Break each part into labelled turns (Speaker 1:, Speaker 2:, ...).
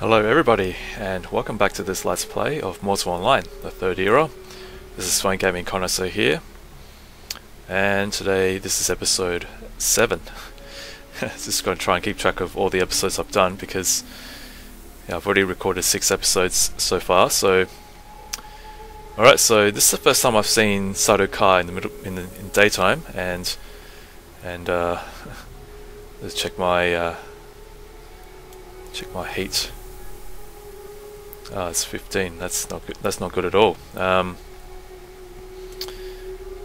Speaker 1: Hello everybody, and welcome back to this Let's Play of Mortal Online, the third era. This is Phone Gaming Connoisseur here, and today this is episode 7. Just going to try and keep track of all the episodes I've done because I've already recorded 6 episodes so far. So, alright, so this is the first time I've seen Sato Kai in the middle in daytime, and let's check my heat. It's 15. That's not good. That's not good at all.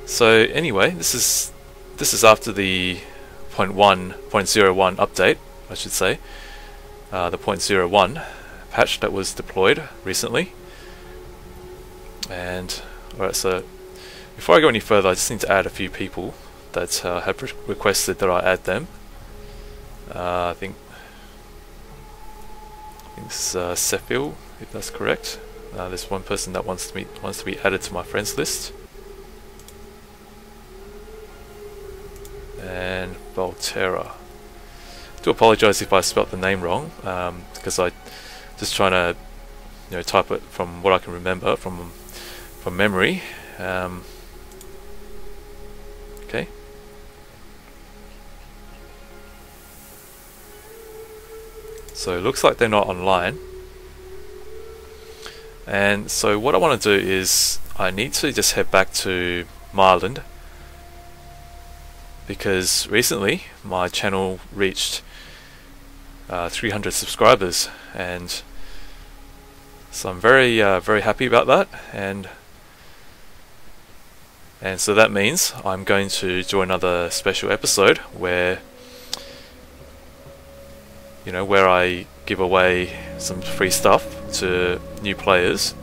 Speaker 1: So anyway, this is after the 0.01 update, I should say. The 0.01 patch that was deployed recently. And alright, so before I go any further, I just need to add a few people that have requested that I add them. I think it's Sefil, if that's correct. There's one person that wants to be added to my friends list, and Volterra. I do apologise if I spelt the name wrong, because I just trying to type it from what I can remember from memory. Okay. So it looks like they're not online. And so what I want to do is I need to just head back to my island, because recently my channel reached 300 subscribers, and so I'm very happy about that, and so that means I'm going to do another special episode where where I give away some free stuff to new players.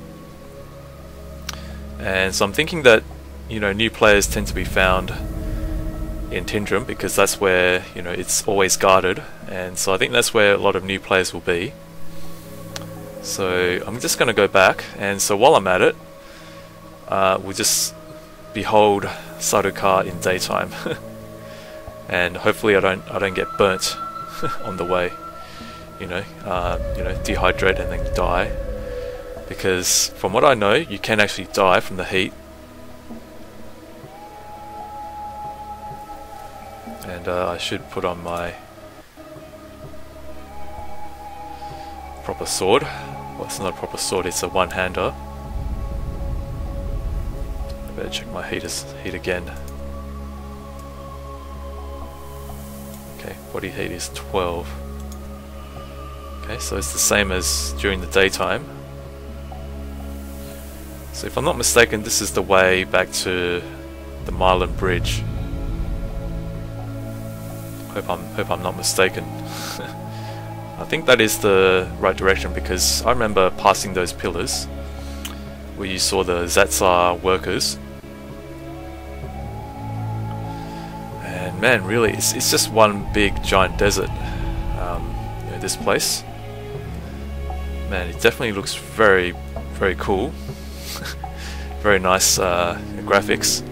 Speaker 1: And so I'm thinking that new players tend to be found in Tindrum, because that's where it's always guarded, and so I think that's where a lot of new players will be. So I'm just going to go back, and so while I'm at it, we'll just behold Sato Kai in daytime, and hopefully I don't get burnt on the way. Dehydrate and then die, because from what I know, you can actually die from the heat. And I should put on my proper sword. Well, it's not a proper sword, it's a one-hander. I better check my heat again. Okay, body heat is 12. Okay, so it's the same as during the daytime. So if I'm not mistaken, this is the way back to the Milestone bridge. Hope I'm not mistaken. I think that is the right direction, because I remember passing those pillars where you saw the Zatsar workers. And man, really, it's just one big giant desert. This place. Man, it definitely looks very, very cool. Very nice graphics.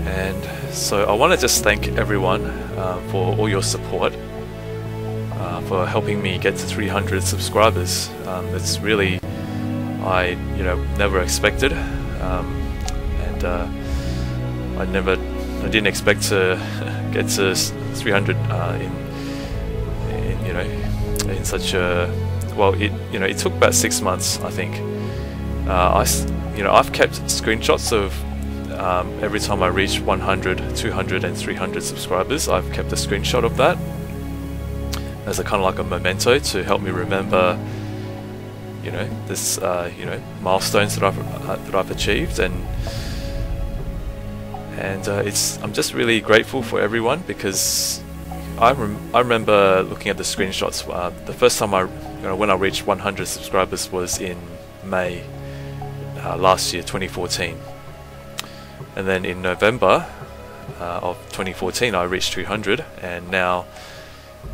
Speaker 1: And so I want to just thank everyone for all your support, for helping me get to 300 subscribers. It's really, I never expected, and I didn't expect to get to 300 in such a, well, it took about 6 months, I think. I've kept screenshots of every time I reach 100, 200 and 300 subscribers. I've kept a screenshot of that as a kind of like a memento to help me remember this milestones that I've achieved, and I'm just really grateful for everyone, because I remember looking at the screenshots. The first time when I reached 100 subscribers was in May last year, 2014, and then in November of 2014 I reached 200, and now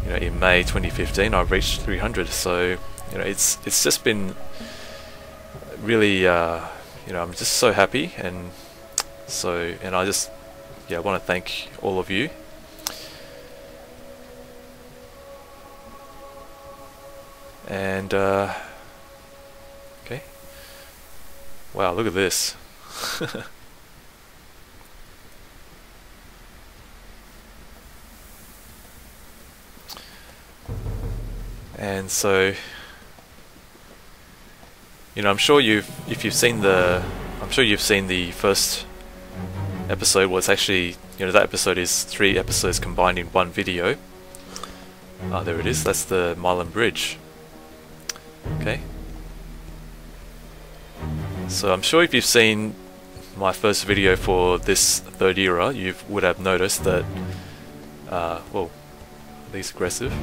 Speaker 1: in May 2015 I reached 300. So it's just been really, I'm just so happy, and I just, want to thank all of you. And okay, wow, look at this. And so, I'm sure if you've seen the first episode. Well, it's actually, that episode is 3 episodes combined in one video. There it is. That's the Milestone Bridge. Okay. So I'm sure if you've seen my first video for this third era, you would have noticed that, well, are these aggressive?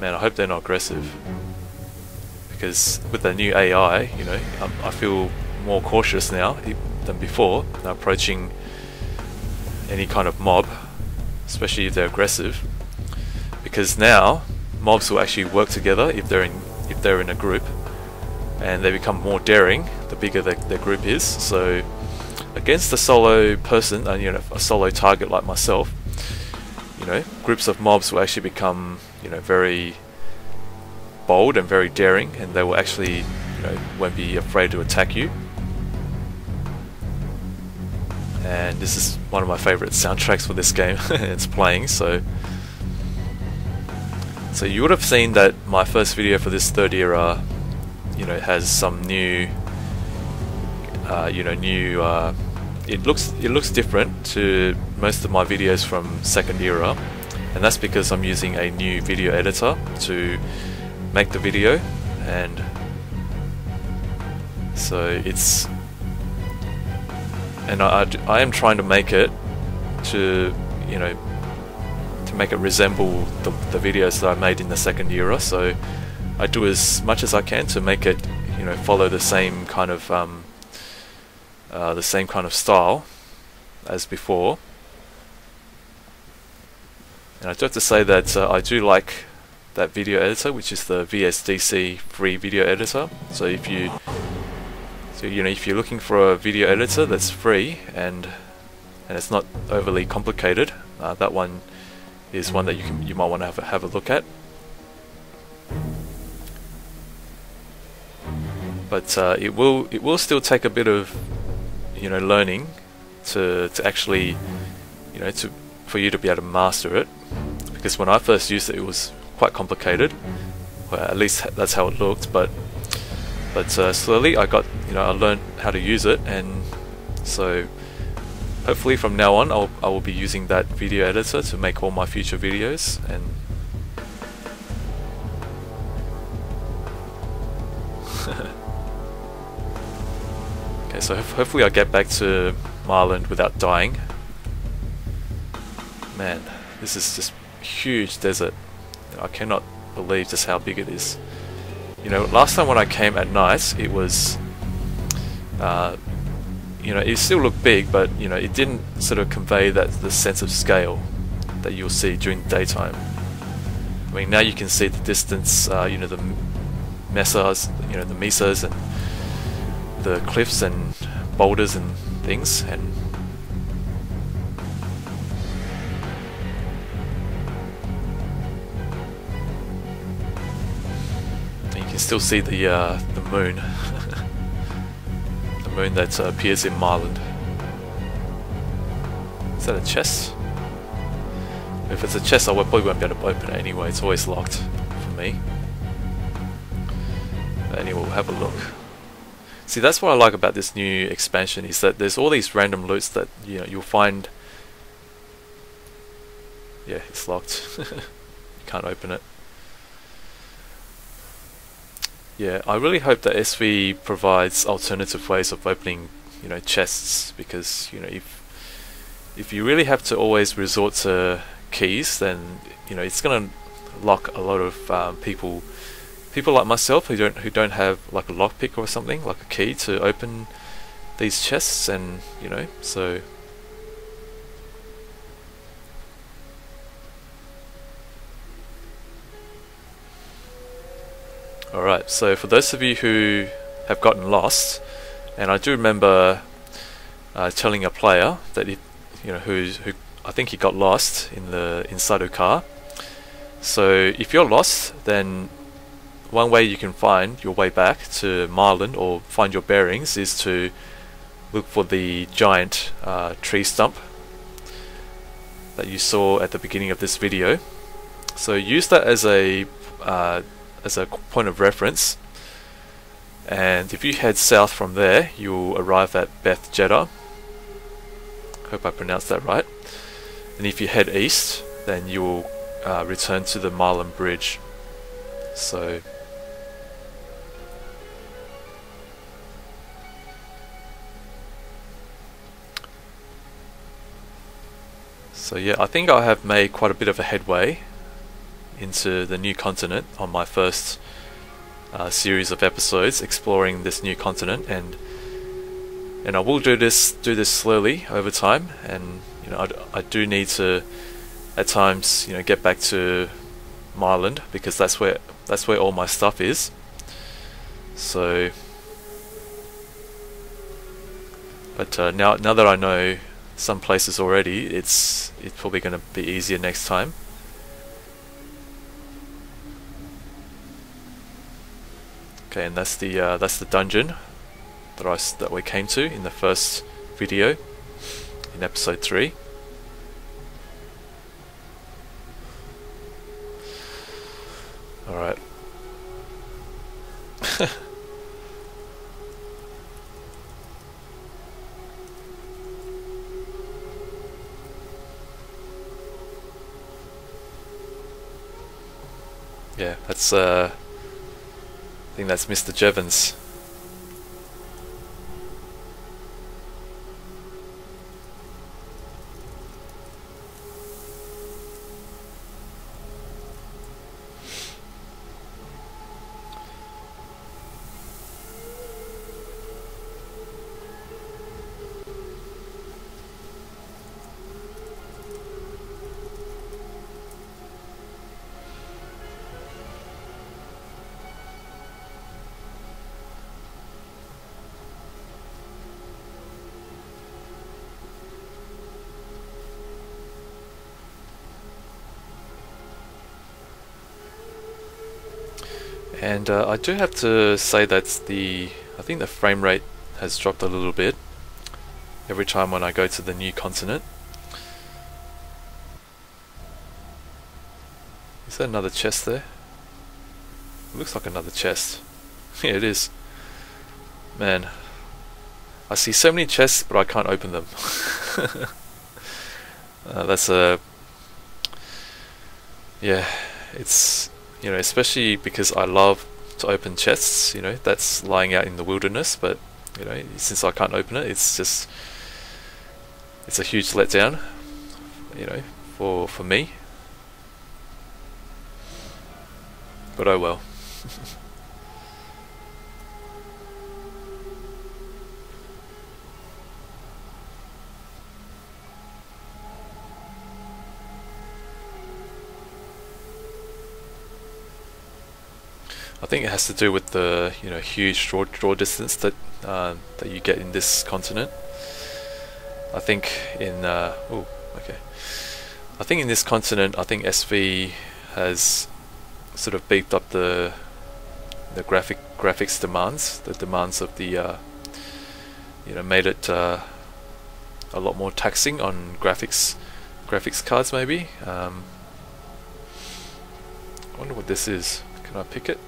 Speaker 1: Man, I hope they're not aggressive. Because with the new AI, I feel more cautious now than before, approaching any kind of mob, especially if they're aggressive. Because now, mobs will actually work together if they're in a group, and they become more daring the bigger their group is. So against a solo person, a solo target like myself, groups of mobs will actually become, very bold and very daring, and they will actually, won't be afraid to attack you. And this is one of my favorite soundtracks for this game. It's playing, so you would have seen that my first video for this third era, has some new, it looks different to most of my videos from second era, and that's because I'm using a new video editor to make the video, and so I am trying to make it to make it resemble the videos that I made in the second era. So I do as much as I can to make it, follow the same kind of style as before. And I do have to say that I do like that video editor, which is the VSDC free video editor. So if you're looking for a video editor that's free and it's not overly complicated, that one is one that you might want to have a look at. But it will still take a bit of learning to actually for you to be able to master it, because when I first used it, it was quite complicated. Well, at least that's how it looked. But slowly I learned how to use it, and so hopefully from now on I will be using that video editor to make all my future videos. And okay, so hopefully I'll get back to Marland without dying. Man, this is just huge desert. I cannot believe just how big it is. Last time when I came at night, it was, it still looked big, but it didn't sort of convey the sense of scale that you'll see during the daytime. I mean, now you can see the distance, the mesas, the mesas, and the cliffs and boulders and things, and you can still see the moon, the moon that appears in Marland. Is that a chest? If it's a chest, I probably won't be able to open it anyway. It's always locked for me. But anyway, we'll have a look. See, that's what I like about this new expansion, is that there's all these random loots that you'll find. Yeah, it's locked. You can't open it. Yeah, I really hope that SV provides alternative ways of opening, chests, because if you really have to always resort to keys, then it's going to lock a lot of people like myself who don't have like a lockpick or something, like a key to open these chests, and so. Alright, so for those of you who have gotten lost, and I do remember telling a player that who I think he got lost in the inside a car. So if you're lost, then one way you can find your way back to Marland or find your bearings is to look for the giant tree stump that you saw at the beginning of this video. So use that as a point of reference, and if you head south from there, you'll arrive at Beth Jeddah. Hope I pronounced that right. And if you head east, then you'll return to the Marland Bridge. So yeah, I think I have made quite a bit of a headway into the new continent on my first series of episodes exploring this new continent, and I will do this slowly over time, and I do need to at times get back to Marland, because that's where all my stuff is. So but now that I know some places already, it's probably going to be easier next time. Okay, and that's the dungeon that we came to in the first video in episode 3. All right. Yeah, that's I think that's Mr. Jevons. And I do have to say that I think the frame rate has dropped a little bit every time when I go to the new continent. Is that another chest there? It looks like another chest. Yeah, it is. Man, I see so many chests, but I can't open them. That's yeah, it's especially because I love to open chests, that's lying out in the wilderness, but since I can't open it, it's a huge letdown, for me. But oh well. I think it has to do with the huge draw distance that you get in this continent. I think in I think in this continent, I think SV has sort of beefed up the graphics demands, the demands of the made it a lot more taxing on graphics cards maybe. I wonder what this is. Can I pick it?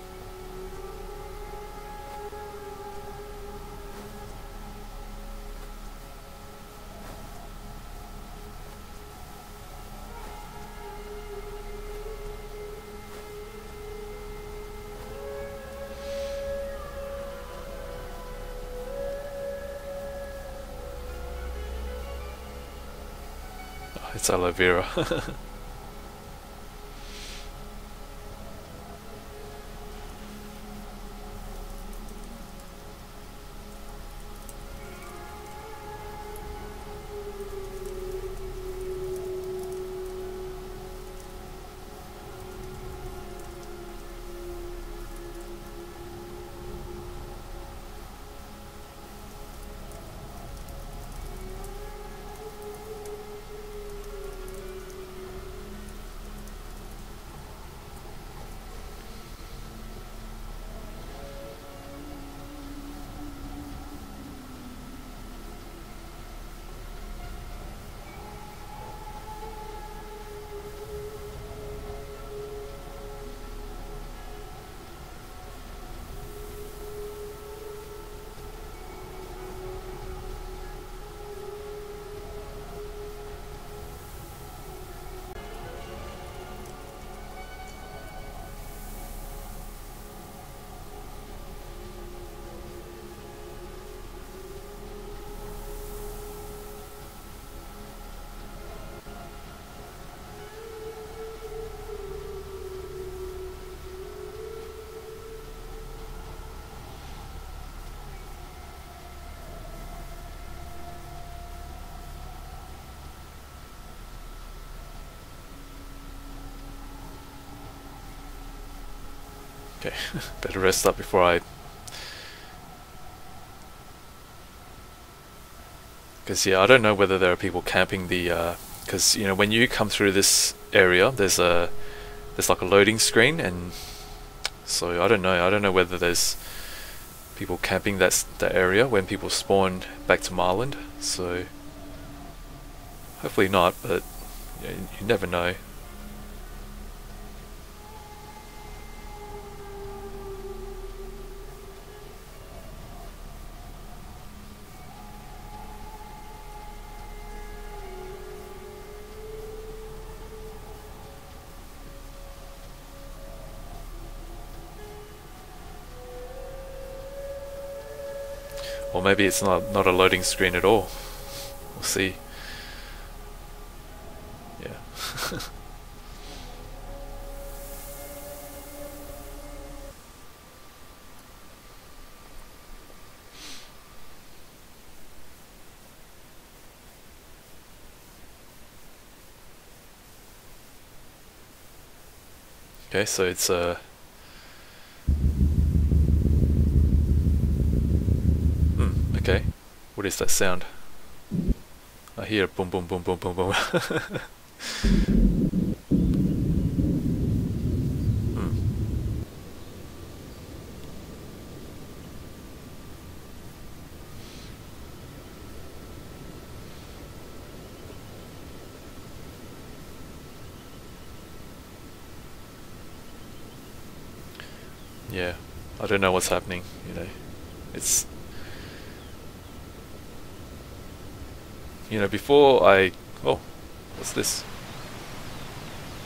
Speaker 1: It's aloe vera. Okay, better rest up before I... Because yeah, I don't know whether there are people camping the... Because you know, when you come through this area, there's like a loading screen, and so I don't know whether there's people camping that area when people spawn back to Marland. So hopefully not, but yeah, you never know. Or maybe it's not a loading screen at all. We'll see. Yeah. Okay, so it's okay. What is that sound? I hear boom boom boom boom boom boom. Yeah, I don't know what's happening, you know. It's... You know, before I... Oh, what's this?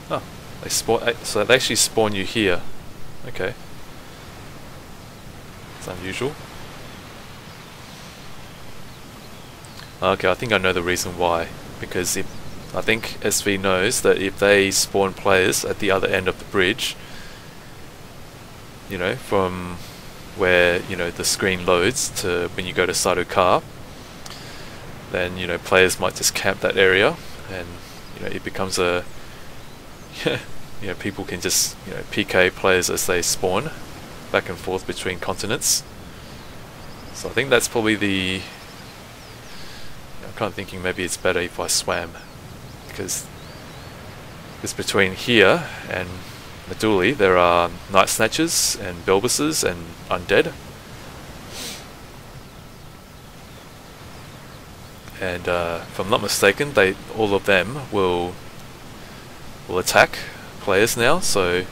Speaker 1: Oh, they spawn... So they actually spawn you here. Okay. It's unusual. Okay, I think I know the reason why. Because if... I think SV knows that if they spawn players at the other end of the bridge, you know, from where, you know, the screen loads to when you go to Sato Car, then, you know, players might just camp that area, and, you know, it becomes a... you know, people can just, you know, PK players as they spawn back and forth between continents. So I think that's probably the... I'm kind of thinking maybe it's better if I swam, because between here and Meduli there are Night Snatchers and Belbuses and Undead, and if I'm not mistaken, all of them will attack players now. So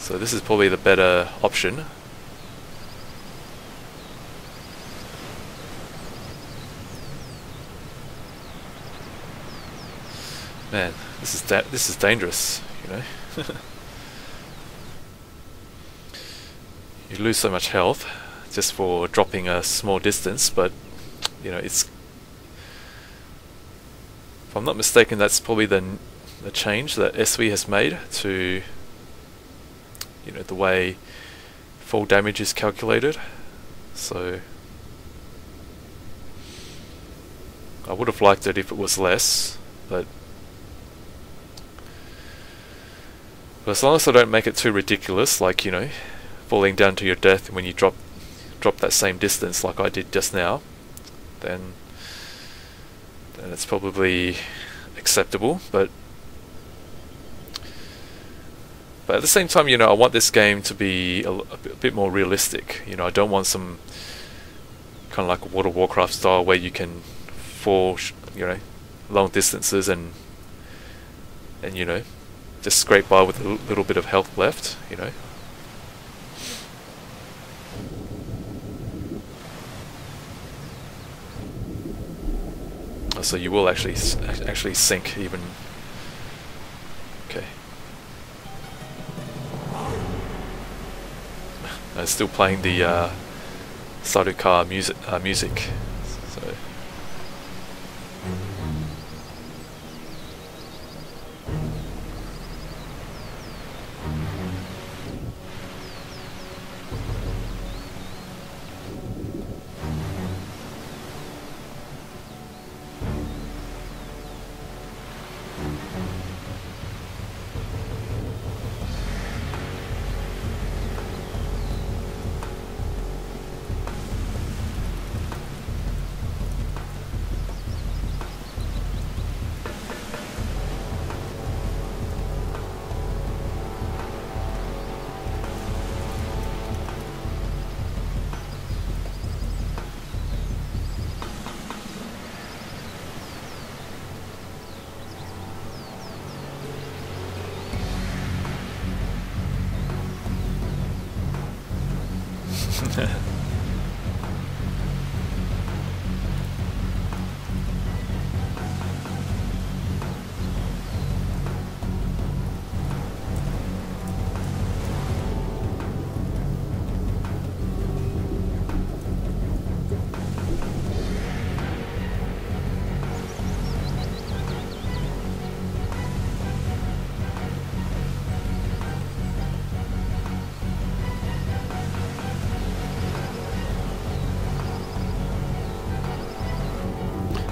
Speaker 1: this is probably the better option. Man, this is dangerous, you know. You lose so much health just for dropping a small distance, but, you know, it's... If I'm not mistaken, that's probably the change that SV has made to, you know, the way fall damage is calculated. So I would have liked it if it was less, but as long as I don't make it too ridiculous, like, you know, falling down to your death when you drop that same distance like I did just now, then it's probably acceptable. But at the same time, you know, I want this game to be a bit more realistic. You know, I don't want some kind of like a World of Warcraft style where you can fall, you know, long distances and you know, just scrape by with a little bit of health left, you know. Oh, so you will actually sink even. Okay. I'm still playing the Sato music. So.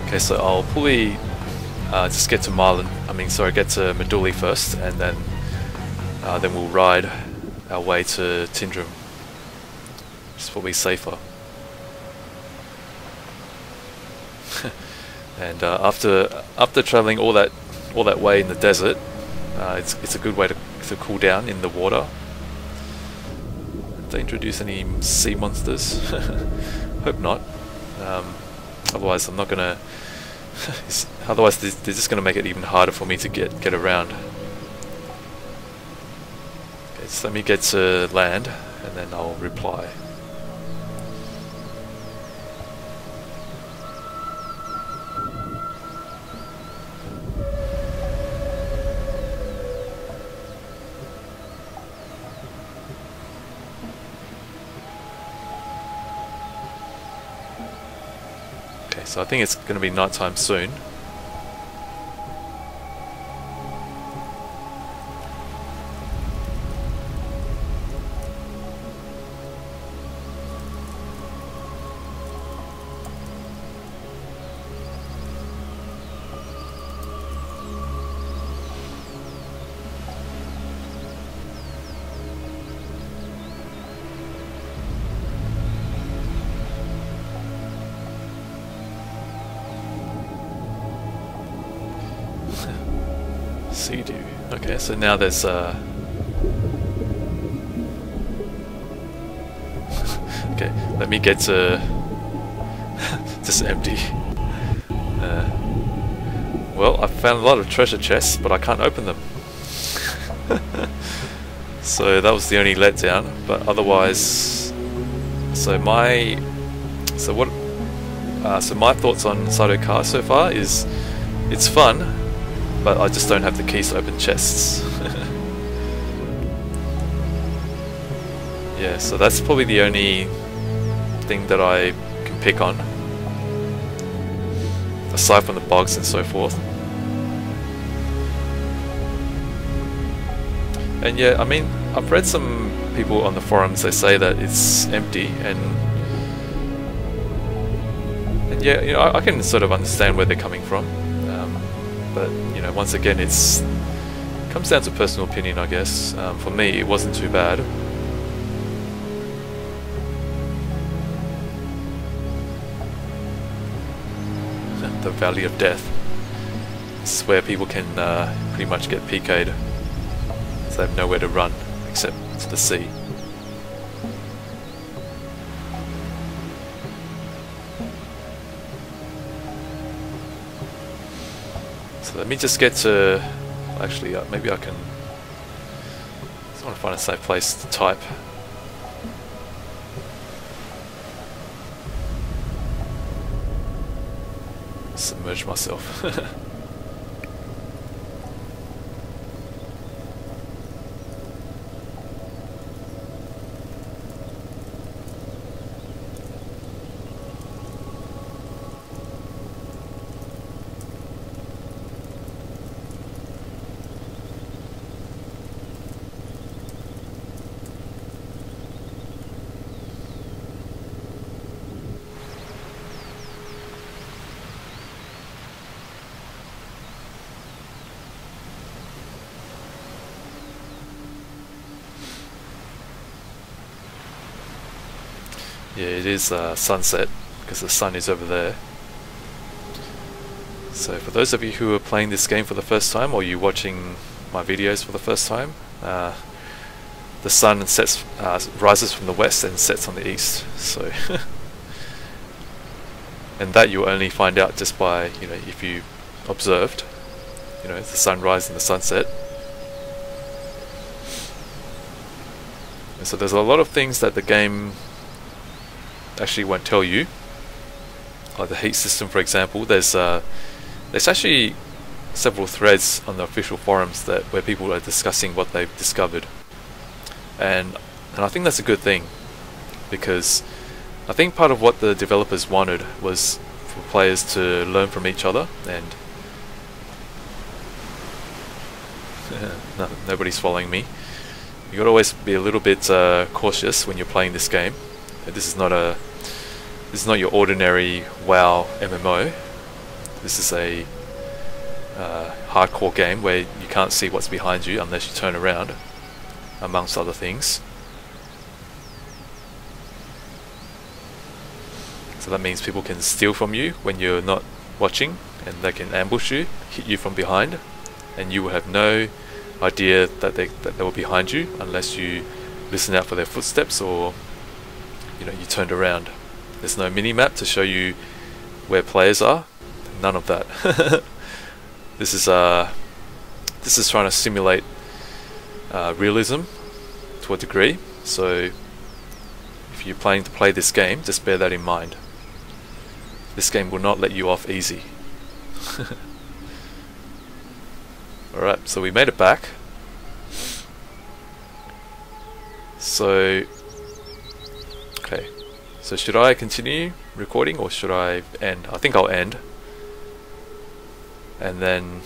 Speaker 1: Okay, so I'll probably just get to get to Meduli first, and then we'll ride our way to Tindrum. It's probably safer. And after traveling all that way in the desert, it's a good way to cool down in the water. Did they introduce any sea monsters? Hope not. Otherwise, I'm not gonna. Otherwise, they're just gonna make it even harder for me to get around. Okay, just let me get to land, and then I'll reply. So I think it's going to be nighttime soon. Sea dew. Okay, so now there's okay, let me get to just empty. Well, I found a lot of treasure chests, but I can't open them. So that was the only letdown. But otherwise, so my thoughts on Sato Car so far is it's fun, but I just don't have the keys to open chests. Yeah, so that's probably the only thing that I can pick on, aside from the bugs and so forth. And yeah, I mean, I've read some people on the forums, they say that it's empty, and yeah, you know, I can sort of understand where they're coming from. But you know, once again, it comes down to personal opinion, I guess. For me, it wasn't too bad. The Valley of Death. This is where people can pretty much get PK'd, so they have nowhere to run except to the sea. So let me just get to. Actually, maybe I can. I just want to find a safe place to type. Submerge myself. Yeah, it is sunset because the sun is over there. So for those of you who are playing this game for the first time, or you watching my videos for the first time, the sun rises from the west and sets on the east. So, and that you'll only find out just by, you know, if you observed, you know, the sunrise and the sunset. And so there's a lot of things that the game actually won't tell you. Like the heat system, for example, there's actually several threads on the official forums where people are discussing what they've discovered, and I think that's a good thing, because I think part of what the developers wanted was for players to learn from each other, and no, nobody's following me. You gotta always be a little bit cautious when you're playing this game. This is not your ordinary WoW MMO. This is a hardcore game where you can't see what's behind you unless you turn around, amongst other things. So that means people can steal from you when you're not watching, and they can ambush you, hit you from behind, and you will have no idea that they were behind you unless you listen out for their footsteps, or you turned around. There's no mini-map to show you where players are. None of that. This is trying to simulate realism to a degree. So if you're planning to play this game, just bear that in mind. This game will not let you off easy. Alright, so we made it back. So okay. So should I continue recording or should I end? I think I'll end. And then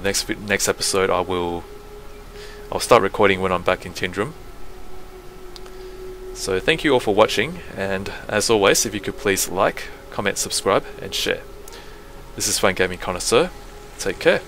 Speaker 1: next episode I'll start recording when I'm back in Tindrum. So thank you all for watching, and as always, if you could please like, comment, subscribe and share. This is Fine Gaming Connoisseur. Take care.